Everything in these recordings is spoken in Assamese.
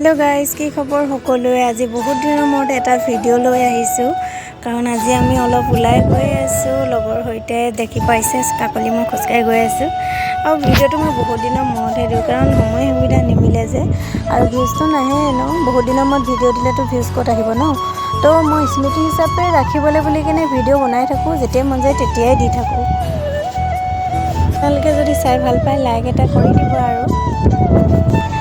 हेलो गाइस की खबर সকলোৱে আজি বহুত দিনৰ মূৰত এটা ভিডিঅ' লৈ আহিছো কাৰণ আজি আমি অলপ উলাই গৈ আছো লগৰ হৈতে দেখি পাইছে কাকলি মই খোজকাই গৈ আছো আৰু ভিডিঅ'টো মই বহুত দিনৰ মূৰত দিও কাৰণ সময় সুবিধা নিমিলে যে আৰু ভিউজটো নাহে ন বহুত দিনৰ মূৰত ভিডিঅ' দিলেতো ভিউজ ক'ত আহিব ন তো মই স্মৃতি হিচাপে ৰাখিবলৈ বুলি কিনে ভিডিঅ' বনাই থাকো যেতিয়া মন যায় তেতিয়াই দি থাকো আপোনালোকে যদি চাই ভাল পায় লাইক এটা কৰি দিব আৰু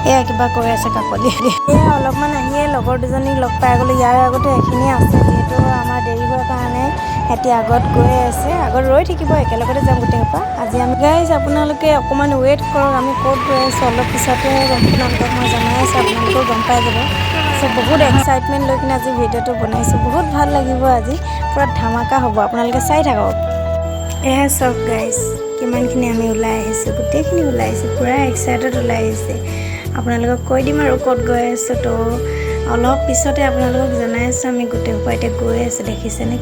এয়া কিবা কৈ আছে কাকলি এয়া অলপমান আহিয়ে লগৰ দুজনীক লগ পাই গ'লো ইয়াৰ আগতে এখিনি আছে যেহেতু আমাৰ দেৰি হোৱাৰ কাৰণে হেতি আগত গৈ আছে আগত ৰৈ থাকিব একেলগতে যাম গোটেইপা আজি আমি গাইজ আপোনালোকে অকমান ৱেট কৰক আমি ক'ত গৈ আছো অলপ পিছতে আপোনালোকক মই জনাই আছো আপোনালোকে গম পাই যাব সো বহুত এক্সাইটমেন্ট লৈ কিনে আজি ভিডিঅ'টো বনাইছো বহুত ভাল লাগিব আজি পুৰা ধামাকা হ'ব আপোনালোকে চাই থাকক এয়া সব গাইজ কিমানখিনি আমি ওলাই আহিছো গোটেইখিনি ওলাই আহিছো পুৰা এক্সাইটেড ওলাই আহিছে আপোনালোকক কৈ দিম আৰু ক'ত গৈ আছো তো অলপ পিছতে আপোনালোকক জনাই আছো আমি গোটেই উপায়তে গৈ আছো দেখিছেনে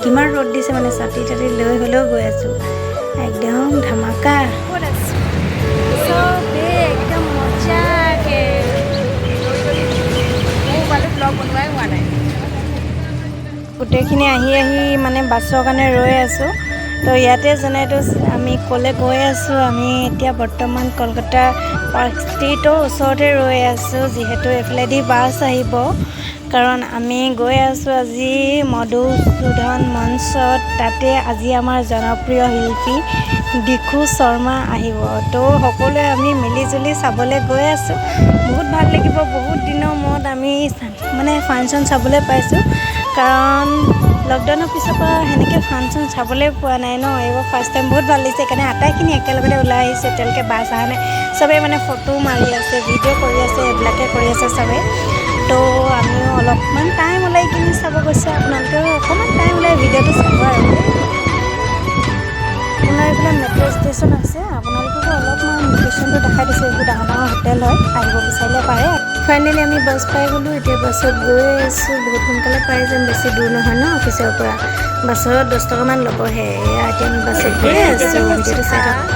কিমান ৰ'দ দিছে মানে ছাতি তাতি লৈ হলেও গৈ আছো একদম ধামাকা সবে একদম মজাকে মোবাইলত ব্লগ বনোৱাই হোৱা নাই গোটেইখিনি আহি মানে বাছৰ কাৰণে ৰৈ আছো তো ইয়াতে জনাইতো আমি কলে গৈ আছো আমি এতিয়া বৰ্তমান কলকাতা পাৰ্ক ষ্ট্ৰীটৰ ওচৰতে ৰৈ আছো যিহেতু এফালেদি বাছ আহিব কাৰণ আমি গৈ আছো আজি মধুসূদন মঞ্চত তাতে আজি আমাৰ জনপ্ৰিয় শিল্পী দিখু শৰ্মা আহিব তো সকলোৱে আমি মিলি জুলি চাবলৈ গৈ আছো বহুত ভাল লাগিব বহুত দিনৰ মূৰত আমি মানে ফাংচন চাবলৈ পাইছো কাৰণ লকডাউনৰ পিছৰ পৰা হেনেকে ফাংচন চাবলৈ পোৱা নাই ন এইবাৰ ফাৰ্ষ্ট টাইম বহুত ভাল লাগিছে কাৰণে আটাইখিনি একেলগতে ওলাই আহিছে এতিয়ালৈকে বাছ অহা নাই সবে মানে ফটো মাৰি আছে ভিডিঅ' কৰি আছে এইবিলাকে কৰি আছে সবে তো আমিও অলপমান টাইম ওলাই কিনি চাব গৈছে আপোনালোকেও অকণমান টাইম ওলাই ভিডিঅ'টো চাব আৰু আপোনাৰ এইফালে মেট্ৰ' ষ্টেচন আছে আপোনালোককো অলপমান লোকেশ্যনটো দেখাই দিছে এইবোৰ ডাঙৰ ডাঙৰ হোটেল হয় আহিব বিচাৰিলে পাৰে ফাইনেলি আমি বাছ পাই গ'লো এতিয়া বাছত গৈ আছো বহুত সোনকালে পাই যাম বেছি দূৰ নহয় ন অফিচৰ পৰা বাছত 10 টকামান ল'বহে এয়া এতিয়া আমি বাছত গৈ আছো ভিডিঅ'টো চাই থাকক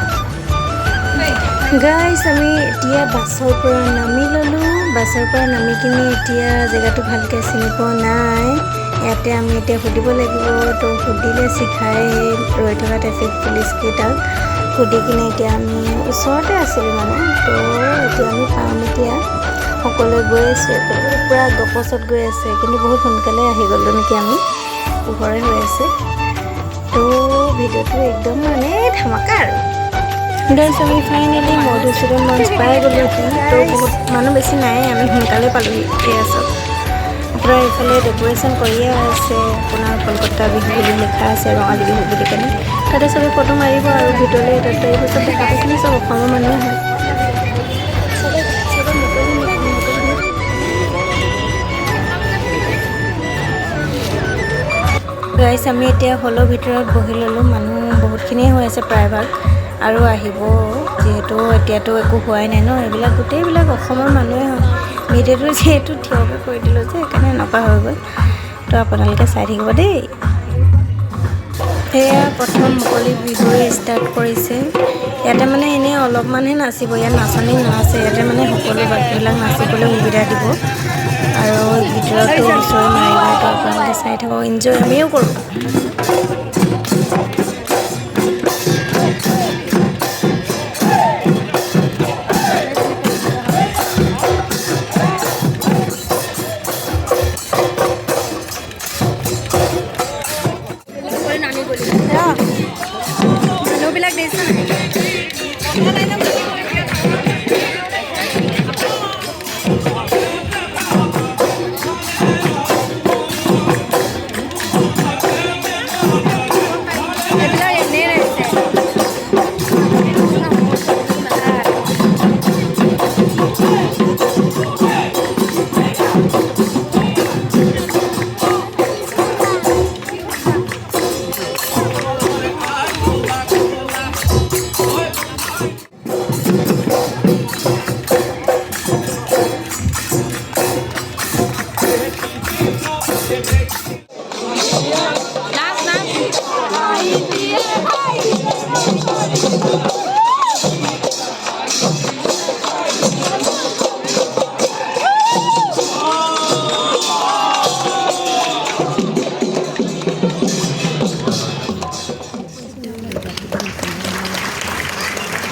গাইজ আমি এতিয়া বাছৰ পৰা নামি ল'লো বাছৰ পৰা নামি কিনি এতিয়া জেগাটো ভালকৈ চিনি পোৱা নাই ইয়াতে আমি এতিয়া সুধিব লাগিব তো সুধিলে শিখাই ৰৈ থকা ট্ৰেফিক পুলিচ কেইটাক সুধি কিনে এতিয়া আমি ওচৰতে আছিলোঁ মানে তো এতিয়া আমি পাম এতিয়া সকলোৱে গৈ আছোঁ পুৰা গপছত গৈ আছে কিন্তু বহুত সোনকালে আহি গ'লোঁ নেকি আমি পোহৰে হৈ আছে তো ভিডিঅ'টো একদম মানে ধামাকা আৰু গাইজ আমি ফাইনেলি মধুসূদন মঞ্চ পাই গ'লোঁ তো বহুত মানুহ বেছি নাই আমি সোনকালে পালোঁ এয়া চব আপোনাৰ এইফালে ডেক'ৰেশ্যন কৰিয়ে আছে আপোনাৰ কলকাতা বিহু বুলি লিখা আছে ৰঙালী বিহু বুলি কেনে তাতে চবে ফটো মাৰিব আৰু ভিডিঅ'লৈ তাতে এইবোৰ চব দেখা পাইছেনে চব অসমৰ মানুহে হয় গাইজ আমি এতিয়া হলৰ ভিতৰত বহি ল'লোঁ মানুহ বহুতখিনিয়ে হৈ আছে প্ৰায়ভাগ আৰু আহিব যিহেতু এতিয়াতো একো হোৱাই নাই ন এইবিলাক গোটেইবিলাক অসমৰ মানুহে হয় ভিডিঅ'টো যিহেতু থিয়কৈ কৰি দিলোঁ যে সেইকাৰণে এনেকুৱা হৈ গ'ল তো আপোনালোকে চাই থাকিব দেই সেয়া প্ৰথম মুকলি বিহুৱে ষ্টাৰ্ট কৰিছে ইয়াতে মানে এনেই অলপমানহে নাচিব ইয়াত নাচনি নাচে ইয়াতে মানে সকলো বাকীবিলাক নাচিবলৈ সুবিধা দিব আৰু ভিতৰতো হুঁচৰি মাৰিব তো আপোনালোকে চাই থাকক এনজয় আমিও কৰোঁ মানুহবিলাক দেখিছে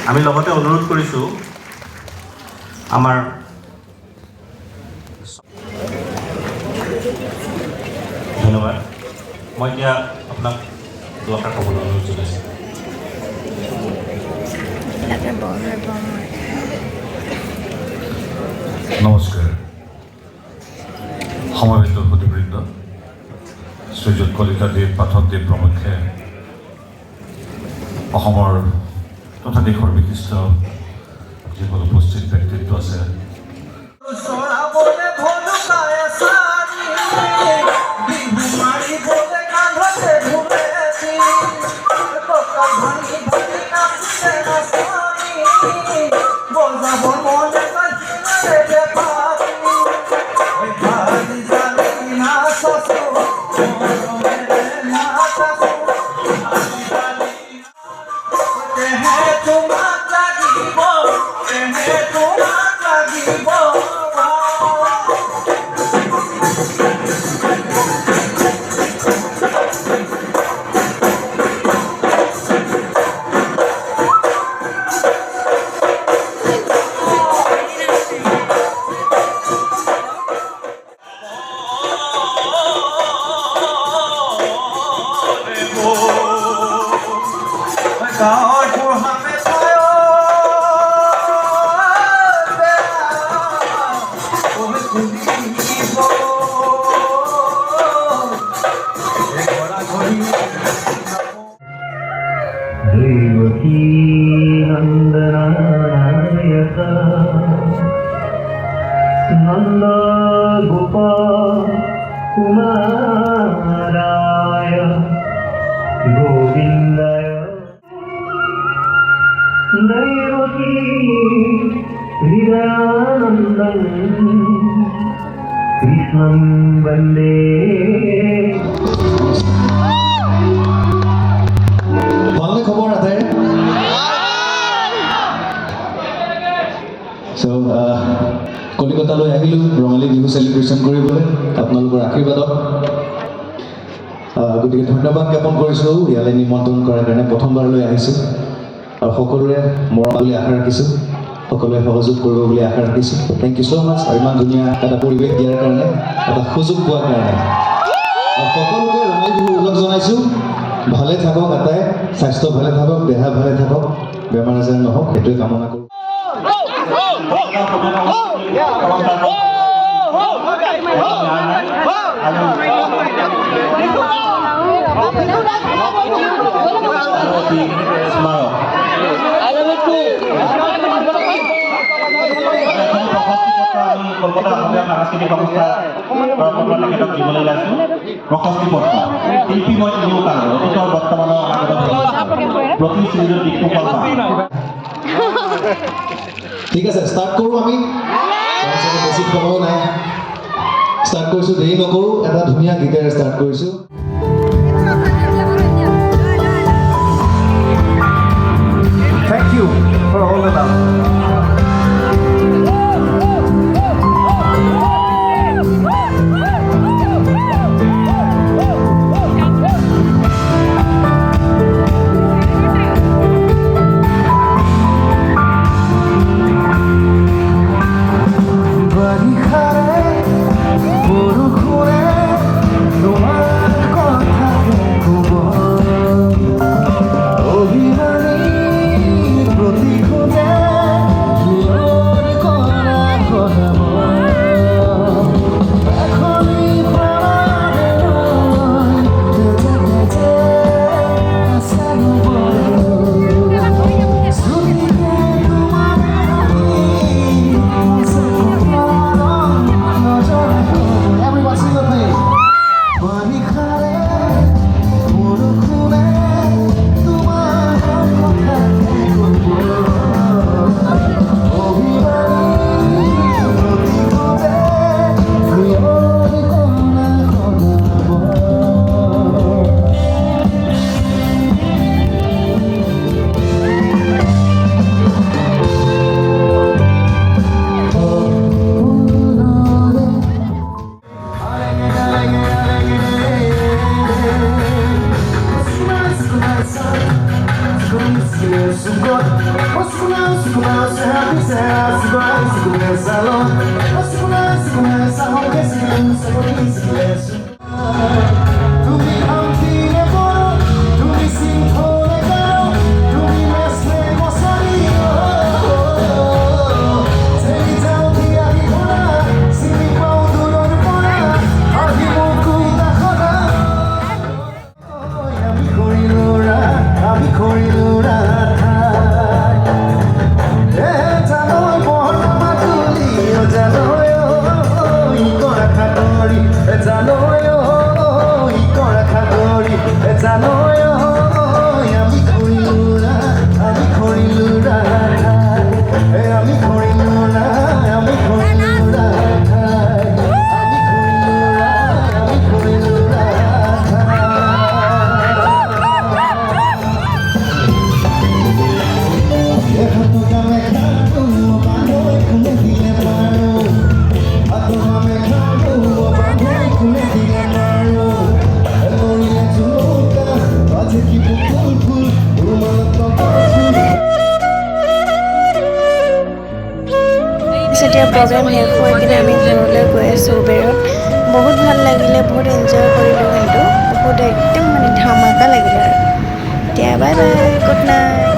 আমি লগতে অনুৰোধ কৰিছোঁ আমাৰ ধন্যবাদ। মই এতিয়া আপোনাক দুআষাৰ ক'বলৈ অনুৰোধ জনাইছোঁ। নমস্কাৰ। সমবেত সুধীবৃন্দ, শ্ৰীযুত কলিতাদেৱ পাঠকদেৱ প্ৰমুখ্যে অসমৰ তথা দেশৰ বিশিষ্ট যিসকল উপস্থিত ব্যক্তিত্ব আছে, नंद गोपाल कुमाराय गोविंदाय दैवकी हृदयानन्दं कृष्णं वन्दे। ভালনে খবৰ আটাইৰে? কলিকতালৈ আহিলোঁ ৰঙালী বিহু চেলিব্ৰেশ্যন কৰিবলৈ আপোনালোকৰ আশীৰ্বাদত। গতিকে ধন্যবাদ জ্ঞাপন কৰিছোঁ ইয়ালৈ নিমন্ত্ৰণ কৰাৰ কাৰণে। প্ৰথমবাৰলৈ আহিছোঁ আৰু সকলোৰে মৰম বুলি আশা ৰাখিছোঁ, সকলোৱে সহযোগ কৰিব বুলি আশা ৰাখিছোঁ। থেংক ইউ ছ' মাছ। আৰু ইমান ধুনীয়া এটা পৰিৱেশ দিয়াৰ কাৰণে, এটা সুযোগ পোৱাৰ কাৰণে। আৰু সকলোকে ৰঙালী বিহু ওলগ জনাইছোঁ। ভালে থাকক আটাই, স্বাস্থ্য ভালে থাকক, দেহা ভালে থাকক, বেমাৰ আজাৰ নহওক, সেইটোৱে কামনা কৰোঁ। কলকাতা অসমীয়া সাংস্কৃতিক সংস্থাৰ তেখেতক দিবলৈ ওলাইছোঁ প্ৰশস্তি পত্ৰ। শিল্পী মই তিনিও কাল অতীতৰ বৰ্তমানৰ প্ৰতি শ্ৰীযুত দিকু শৰ্মা। ঠিক আছে, ষ্টাৰ্ট কৰোঁ আমি। বেছি সময় নাই, ষ্টাৰ্ট কৰিছোঁ, দেৰি নকৰোঁ। এটা ধুনীয়া গীতেৰে ষ্টাৰ্ট কৰিছোঁ। Thank you for all the love. এতিয়া প্ৰগ্ৰেম শেষ হৈ কিনে আমি ঘৰলৈ গৈ আছোঁ উবেৰত বহুত ভাল লাগিলে বহুত এনজয় কৰিলোঁ কিন্তু বহুত একদম মানে ধামাকা লাগিলে আৰু এতিয়া বাই বাই গুড নাইট